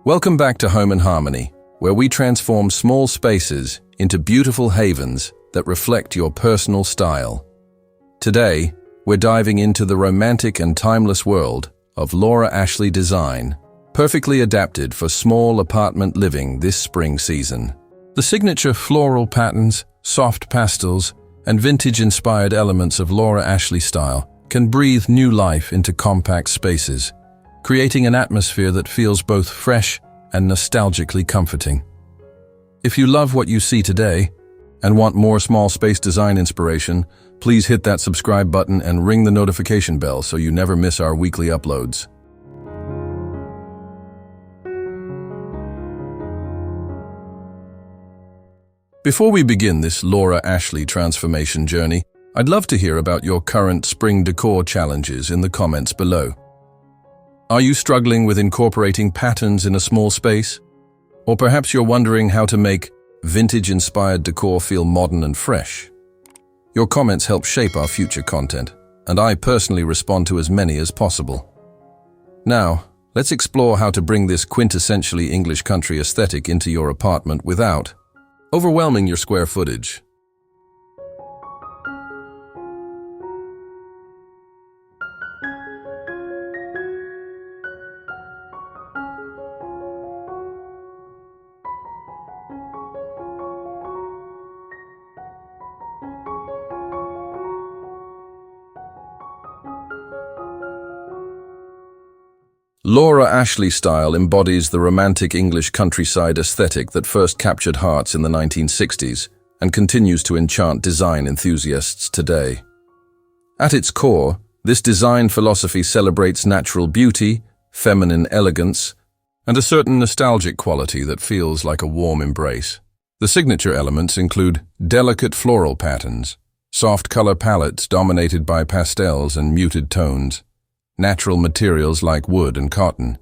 Welcome back to Home and Harmony, where we transform small spaces into beautiful havens that reflect your personal style. Today, we're diving into the romantic and timeless world of Laura Ashley design, perfectly adapted for small apartment living this spring season. The signature floral patterns, soft pastels, and vintage-inspired elements of Laura Ashley style can breathe new life into compact spaces, creating an atmosphere that feels both fresh and nostalgically comforting. If you love what you see today and want more small space design inspiration, please hit that subscribe button and ring the notification bell so you never miss our weekly uploads. Before we begin this Laura Ashley transformation journey, I'd love to hear about your current spring decor challenges in the comments below. Are you struggling with incorporating patterns in a small space? Or perhaps you're wondering how to make vintage-inspired decor feel modern and fresh? Your comments help shape our future content, and I personally respond to as many as possible. Now, let's explore how to bring this quintessentially English country aesthetic into your apartment without overwhelming your square footage. Laura Ashley style embodies the romantic English countryside aesthetic that first captured hearts in the 1960s and continues to enchant design enthusiasts today. At its core, this design philosophy celebrates natural beauty, feminine elegance, and a certain nostalgic quality that feels like a warm embrace. The signature elements include delicate floral patterns, soft color palettes dominated by pastels and muted tones, natural materials like wood and cotton,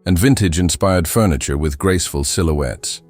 and vintage-inspired furniture with graceful silhouettes.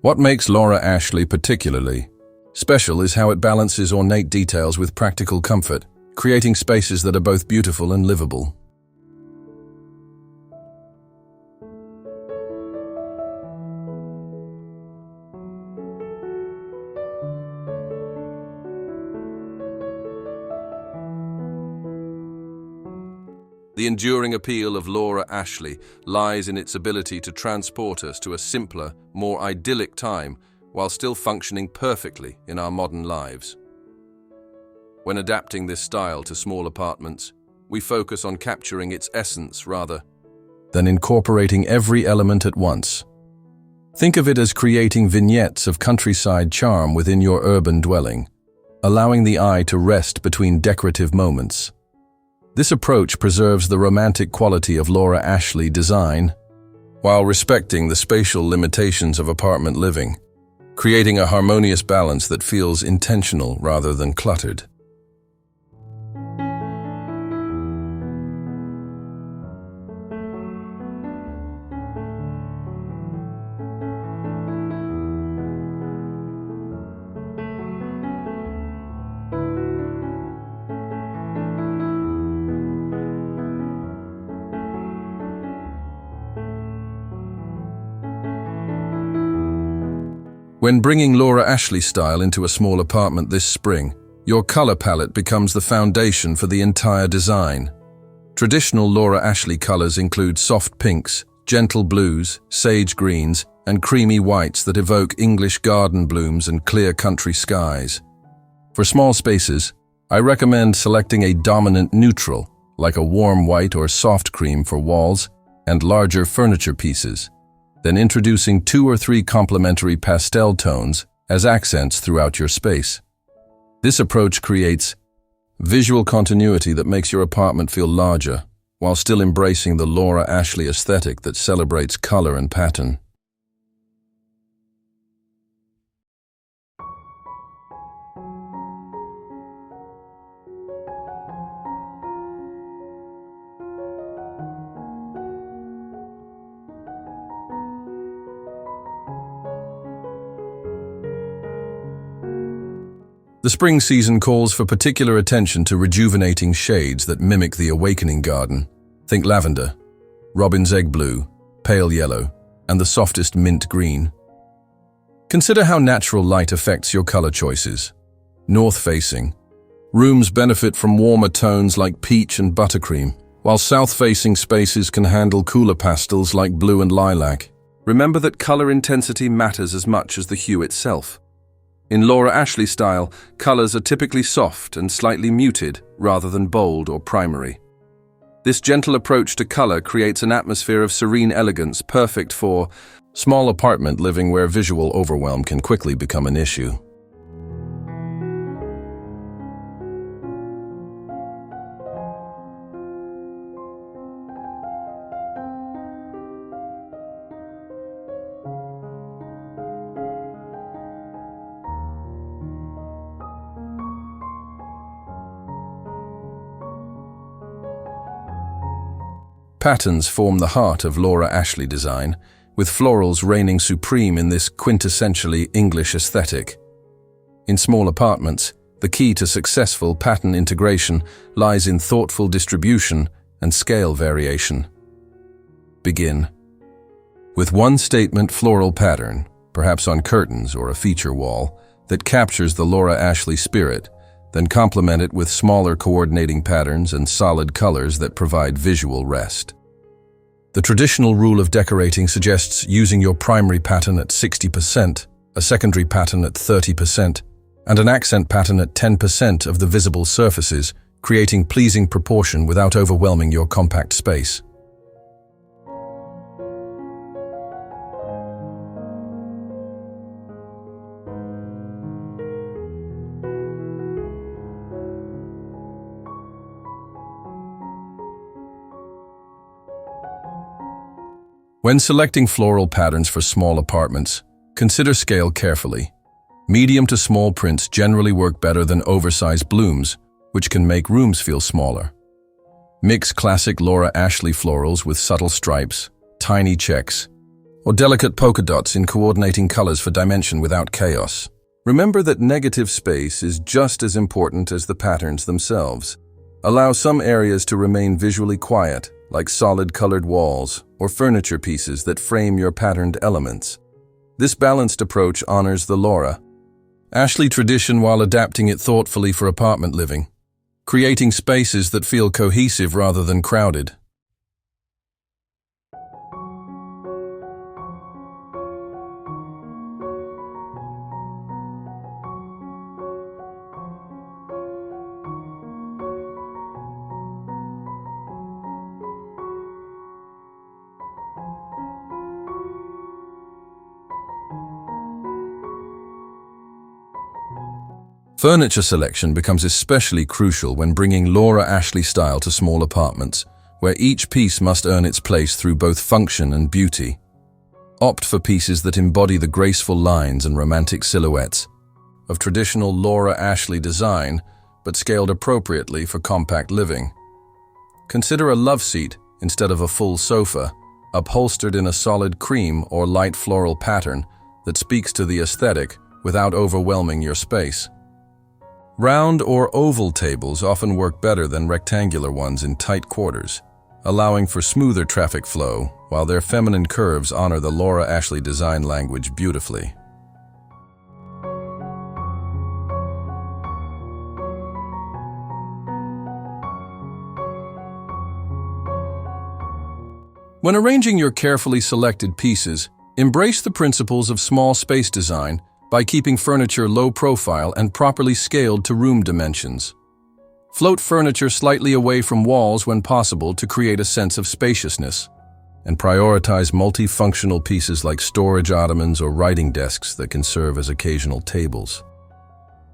What makes Laura Ashley particularly special is how it balances ornate details with practical comfort, creating spaces that are both beautiful and livable. The enduring appeal of Laura Ashley lies in its ability to transport us to a simpler, more idyllic time while still functioning perfectly in our modern lives. When adapting this style to small apartments, we focus on capturing its essence rather than incorporating every element at once. Think of it as creating vignettes of countryside charm within your urban dwelling, allowing the eye to rest between decorative moments. This approach preserves the romantic quality of Laura Ashley design while respecting the spatial limitations of apartment living, creating a harmonious balance that feels intentional rather than cluttered. When bringing Laura Ashley style into a small apartment this spring, your color palette becomes the foundation for the entire design. Traditional Laura Ashley colors include soft pinks, gentle blues, sage greens, and creamy whites that evoke English garden blooms and clear country skies. For small spaces, I recommend selecting a dominant neutral, like a warm white or soft cream for walls, and larger furniture pieces, then introducing 2 or 3 complementary pastel tones as accents throughout your space. This approach creates visual continuity that makes your apartment feel larger, while still embracing the Laura Ashley aesthetic that celebrates color and pattern. The spring season calls for particular attention to rejuvenating shades that mimic the awakening garden. Think lavender, robin's egg blue, pale yellow, and the softest mint green. Consider how natural light affects your color choices. North-facing. Rooms benefit from warmer tones like peach and buttercream, while south-facing spaces can handle cooler pastels like blue and lilac. Remember that color intensity matters as much as the hue itself. In Laura Ashley style, colors are typically soft and slightly muted rather than bold or primary. This gentle approach to color creates an atmosphere of serene elegance perfect for small apartment living where visual overwhelm can quickly become an issue. Patterns form the heart of Laura Ashley design, with florals reigning supreme in this quintessentially English aesthetic. In small apartments, the key to successful pattern integration lies in thoughtful distribution and scale variation. Begin with one statement floral pattern, perhaps on curtains or a feature wall, that captures the Laura Ashley spirit, then complement it with smaller coordinating patterns and solid colors that provide visual rest. The traditional rule of decorating suggests using your primary pattern at 60%, a secondary pattern at 30%, and an accent pattern at 10% of the visible surfaces, creating pleasing proportion without overwhelming your compact space. When selecting floral patterns for small apartments, consider scale carefully. Medium to small prints generally work better than oversized blooms, which can make rooms feel smaller. Mix classic Laura Ashley florals with subtle stripes, tiny checks, or delicate polka dots in coordinating colors for dimension without chaos. Remember that negative space is just as important as the patterns themselves. Allow some areas to remain visually quiet, like solid colored walls or furniture pieces that frame your patterned elements. This balanced approach honors the Laura Ashley tradition while adapting it thoughtfully for apartment living, creating spaces that feel cohesive rather than crowded. Furniture selection becomes especially crucial when bringing Laura Ashley style to small apartments, where each piece must earn its place through both function and beauty. Opt for pieces that embody the graceful lines and romantic silhouettes of traditional Laura Ashley design, but scaled appropriately for compact living. Consider a love seat instead of a full sofa, upholstered in a solid cream or light floral pattern that speaks to the aesthetic without overwhelming your space. Round or oval tables often work better than rectangular ones in tight quarters, allowing for smoother traffic flow, while their feminine curves honor the Laura Ashley design language beautifully. When arranging your carefully selected pieces, embrace the principles of small space design by keeping furniture low profile and properly scaled to room dimensions. Float furniture slightly away from walls when possible to create a sense of spaciousness, and prioritize multifunctional pieces like storage ottomans or writing desks that can serve as occasional tables.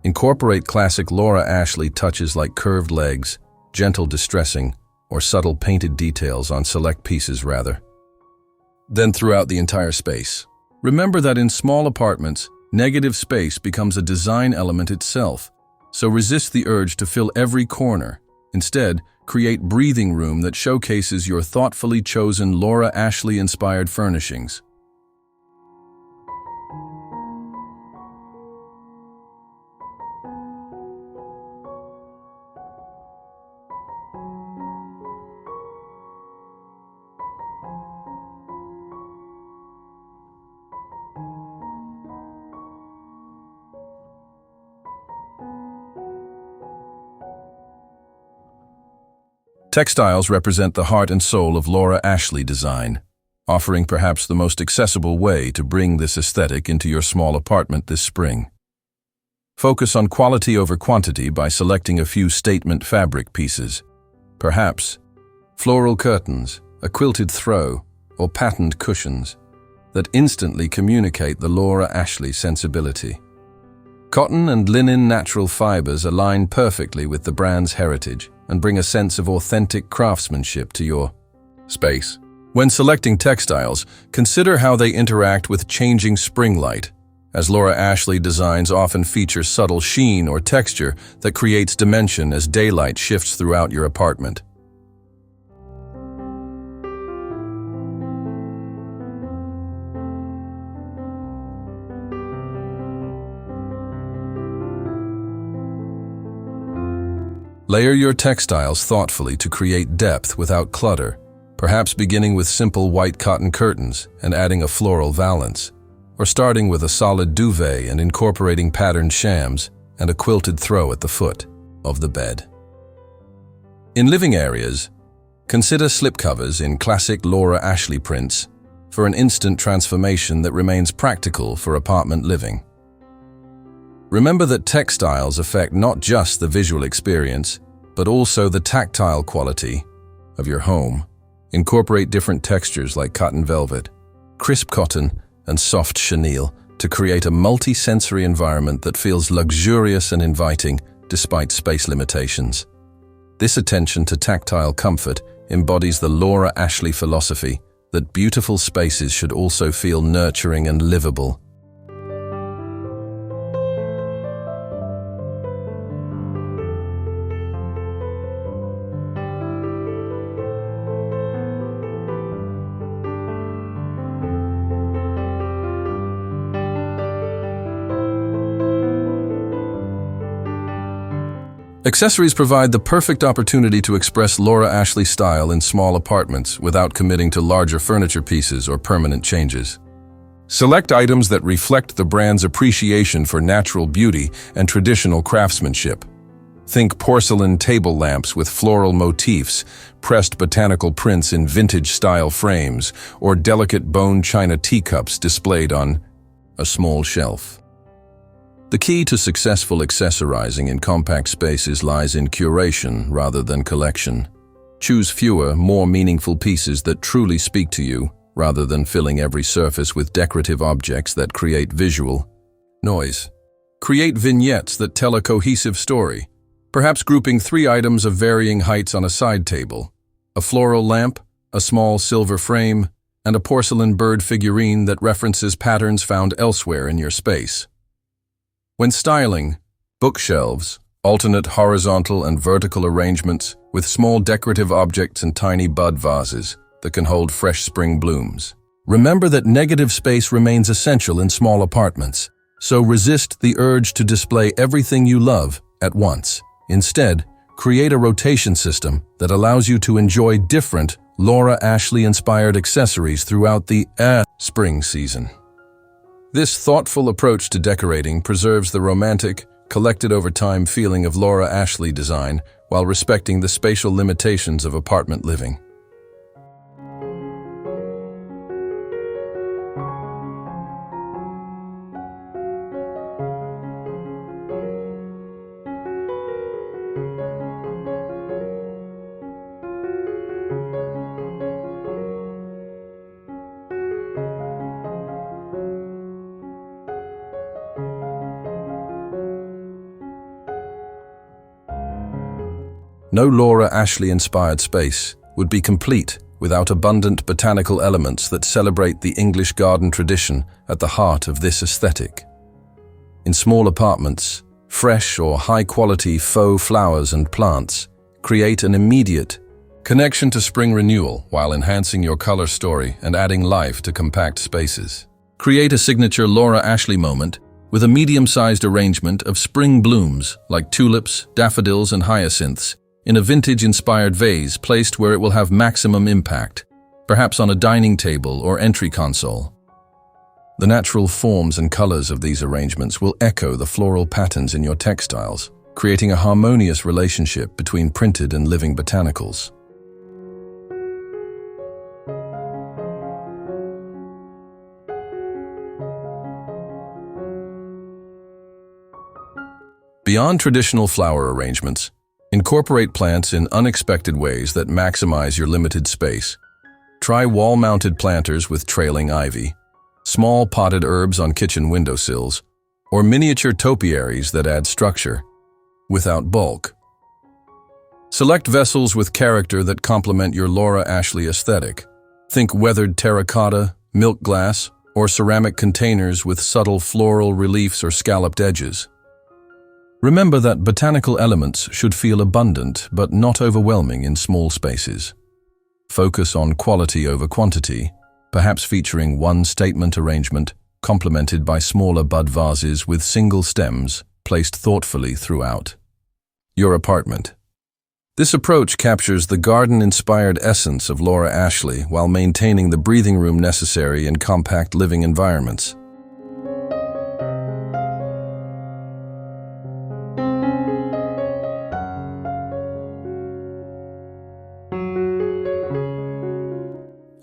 Incorporate classic Laura Ashley touches like curved legs, gentle distressing, or subtle painted details on select pieces then throughout the entire space. Remember that in small apartments, negative space becomes a design element itself, so resist the urge to fill every corner. Instead, create breathing room that showcases your thoughtfully chosen Laura Ashley-inspired furnishings. Textiles represent the heart and soul of Laura Ashley design, offering perhaps the most accessible way to bring this aesthetic into your small apartment this spring. Focus on quality over quantity by selecting a few statement fabric pieces. Perhaps floral curtains, a quilted throw, or patterned cushions that instantly communicate the Laura Ashley sensibility. Cotton and linen natural fibers align perfectly with the brand's heritage and bring a sense of authentic craftsmanship to your space. When selecting textiles, consider how they interact with changing spring light, as Laura Ashley designs often feature subtle sheen or texture that creates dimension as daylight shifts throughout your apartment. Layer your textiles thoughtfully to create depth without clutter, perhaps beginning with simple white cotton curtains and adding a floral valance, or starting with a solid duvet and incorporating patterned shams and a quilted throw at the foot of the bed. In living areas, consider slipcovers in classic Laura Ashley prints for an instant transformation that remains practical for apartment living. Remember that textiles affect not just the visual experience, but also the tactile quality of your home. Incorporate different textures like cotton velvet, crisp cotton, and soft chenille to create a multi-sensory environment that feels luxurious and inviting despite space limitations. This attention to tactile comfort embodies the Laura Ashley philosophy that beautiful spaces should also feel nurturing and livable. Accessories provide the perfect opportunity to express Laura Ashley style in small apartments without committing to larger furniture pieces or permanent changes. Select items that reflect the brand's appreciation for natural beauty and traditional craftsmanship. Think porcelain table lamps with floral motifs, pressed botanical prints in vintage-style frames, or delicate bone china teacups displayed on a small shelf. The key to successful accessorizing in compact spaces lies in curation rather than collection. Choose fewer, more meaningful pieces that truly speak to you, rather than filling every surface with decorative objects that create visual noise. Create vignettes that tell a cohesive story, perhaps grouping 3 items of varying heights on a side table: a floral lamp, a small silver frame, and a porcelain bird figurine that references patterns found elsewhere in your space. When styling, bookshelves, alternate horizontal and vertical arrangements with small decorative objects and tiny bud vases that can hold fresh spring blooms. Remember that negative space remains essential in small apartments, so resist the urge to display everything you love at once. Instead, create a rotation system that allows you to enjoy different Laura Ashley-inspired accessories throughout the spring season. This thoughtful approach to decorating preserves the romantic, collected-over-time feeling of Laura Ashley design while respecting the spatial limitations of apartment living. No Laura Ashley-inspired space would be complete without abundant botanical elements that celebrate the English garden tradition at the heart of this aesthetic. In small apartments, fresh or high-quality faux flowers and plants create an immediate connection to spring renewal while enhancing your color story and adding life to compact spaces. Create a signature Laura Ashley moment with a medium-sized arrangement of spring blooms like tulips, daffodils, and hyacinths in a vintage-inspired vase placed where it will have maximum impact, perhaps on a dining table or entry console. The natural forms and colors of these arrangements will echo the floral patterns in your textiles, creating a harmonious relationship between printed and living botanicals. Beyond traditional flower arrangements, incorporate plants in unexpected ways that maximize your limited space. Try wall-mounted planters with trailing ivy, small potted herbs on kitchen windowsills, or miniature topiaries that add structure, without bulk. Select vessels with character that complement your Laura Ashley aesthetic. Think weathered terracotta, milk glass, or ceramic containers with subtle floral reliefs or scalloped edges. Remember that botanical elements should feel abundant but not overwhelming in small spaces. Focus on quality over quantity, perhaps featuring one statement arrangement complemented by smaller bud vases with single stems placed thoughtfully throughout your apartment. This approach captures the garden-inspired essence of Laura Ashley while maintaining the breathing room necessary in compact living environments.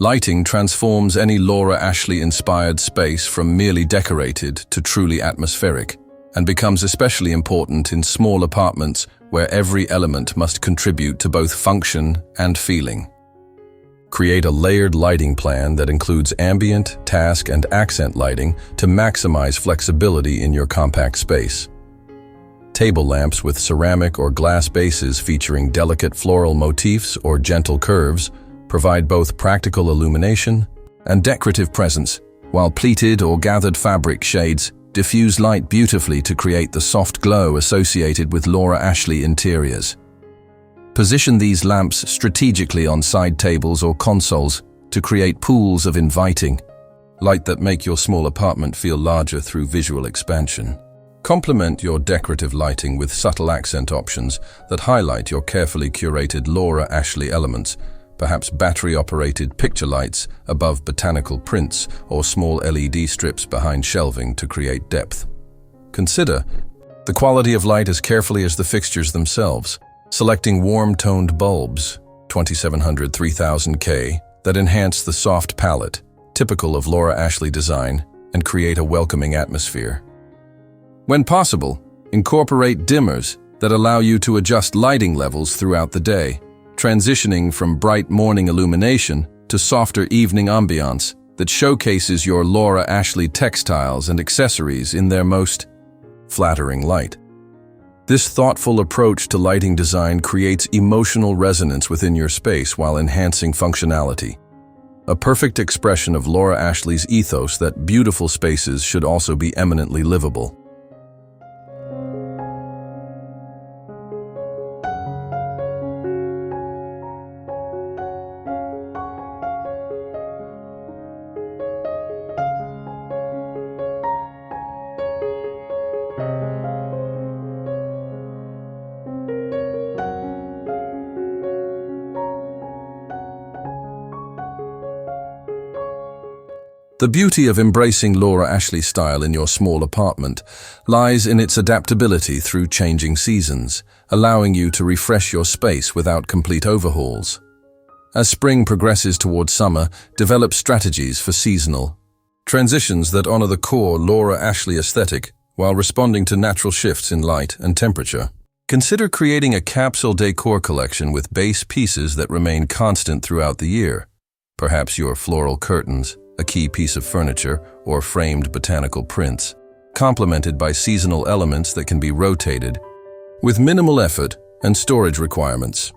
Lighting transforms any Laura Ashley-inspired space from merely decorated to truly atmospheric, and becomes especially important in small apartments where every element must contribute to both function and feeling. Create a layered lighting plan that includes ambient, task, and accent lighting to maximize flexibility in your compact space. Table lamps with ceramic or glass bases featuring delicate floral motifs or gentle curves provide both practical illumination and decorative presence, while pleated or gathered fabric shades diffuse light beautifully to create the soft glow associated with Laura Ashley interiors. Position these lamps strategically on side tables or consoles to create pools of inviting light that make your small apartment feel larger through visual expansion. Complement your decorative lighting with subtle accent options that highlight your carefully curated Laura Ashley elements, perhaps battery-operated picture lights above botanical prints or small LED strips behind shelving to create depth. Consider the quality of light as carefully as the fixtures themselves, selecting warm-toned bulbs, 2700-3000K, that enhance the soft palette, typical of Laura Ashley design, and create a welcoming atmosphere. When possible, incorporate dimmers that allow you to adjust lighting levels throughout the day, transitioning from bright morning illumination to softer evening ambiance that showcases your Laura Ashley textiles and accessories in their most flattering light. This thoughtful approach to lighting design creates emotional resonance within your space while enhancing functionality. A perfect expression of Laura Ashley's ethos that beautiful spaces should also be eminently livable. The beauty of embracing Laura Ashley style in your small apartment lies in its adaptability through changing seasons, allowing you to refresh your space without complete overhauls. As spring progresses towards summer, develop strategies for seasonal transitions that honor the core Laura Ashley aesthetic while responding to natural shifts in light and temperature. Consider creating a capsule decor collection with base pieces that remain constant throughout the year, perhaps your floral curtains, a key piece of furniture, or framed botanical prints, complemented by seasonal elements that can be rotated with minimal effort and storage requirements.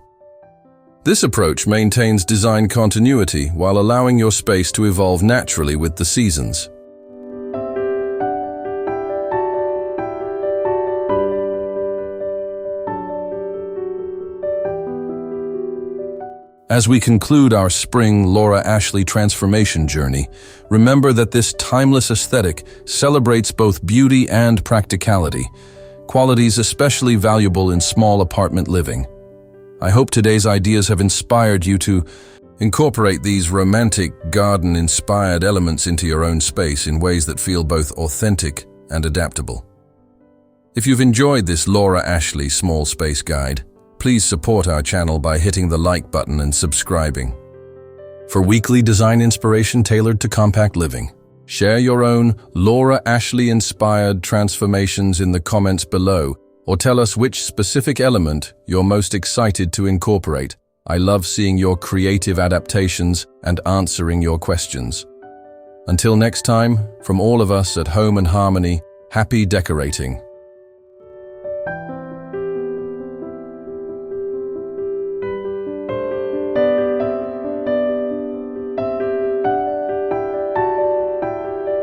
This approach maintains design continuity while allowing your space to evolve naturally with the seasons. As we conclude our spring Laura Ashley transformation journey, remember that this timeless aesthetic celebrates both beauty and practicality, qualities especially valuable in small apartment living. I hope today's ideas have inspired you to incorporate these romantic, garden-inspired elements into your own space in ways that feel both authentic and adaptable. If you've enjoyed this Laura Ashley small space guide, please support our channel by hitting the like button and subscribing. For weekly design inspiration tailored to compact living, share your own Laura Ashley-inspired transformations in the comments below or tell us which specific element you're most excited to incorporate. I love seeing your creative adaptations and answering your questions. Until next time, from all of us at Home and Harmony, happy decorating.